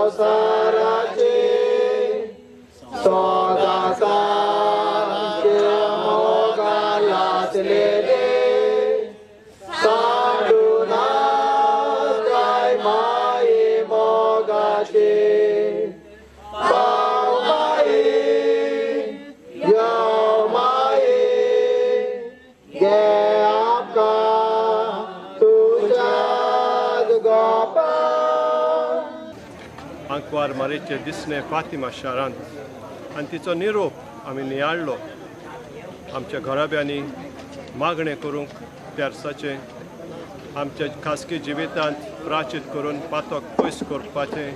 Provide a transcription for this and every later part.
संवसाराचे सोदासाचे मोगालाचलेले सांडूना काय माये मोगाचे पावमाये यो माये गे आपका तुझ्यात गोपा आंकवार मारेचे दिसणे फातिमा शारांत आनी तिचो निरोप आमी नियाळ्ळो आमच्या घराब्यांनी मागणें करूंक तेर्साचें आमच्या खासगी जिवितांत प्राचीत करून पातोक पयस करपाचें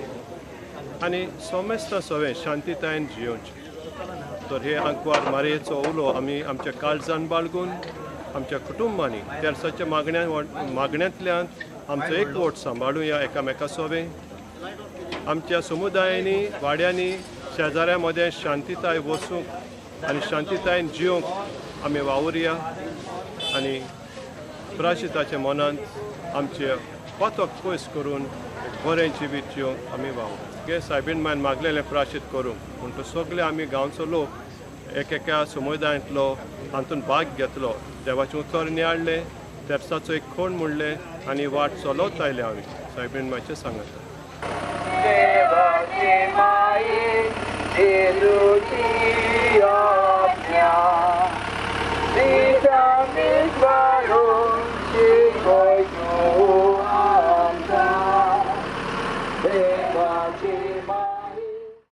आनी सोमेस्ता सोवें शांतीतायेन जियोवचें तर हे आंकवार मारयेचो उलो आमी आमच्या काळजान बाळगून आमच्या कुटुंबांनी तेर्साच्या मागण्यांतल्यान आमचो एकवोट सांबाळुया एकामेका सोवें आमच्या समुदायांनी वाड्यांनी शेजाऱ्यां मदें शांतीताय वसूंक आनी शांतीतायेन जियोवंक आमी वावुरया आनी प्राशिताच्या मनांत आमचे पातोक पयस करून बरें जिवीत जियोवंक आमी वावुरया हे सायबीण मायन मागलेलें प्राशीत करूंक म्हणटून सगळे आमी गांवचो लोक एकेका समुदायांतलो हातूंत भाग घेतलो देवाचें उतर नियाळ्ळें तेर्साचो एक खोण म्हणलें आनी वाट चलत आयले आमी सायबीण मायचें सांगता देवाची माये जेजूची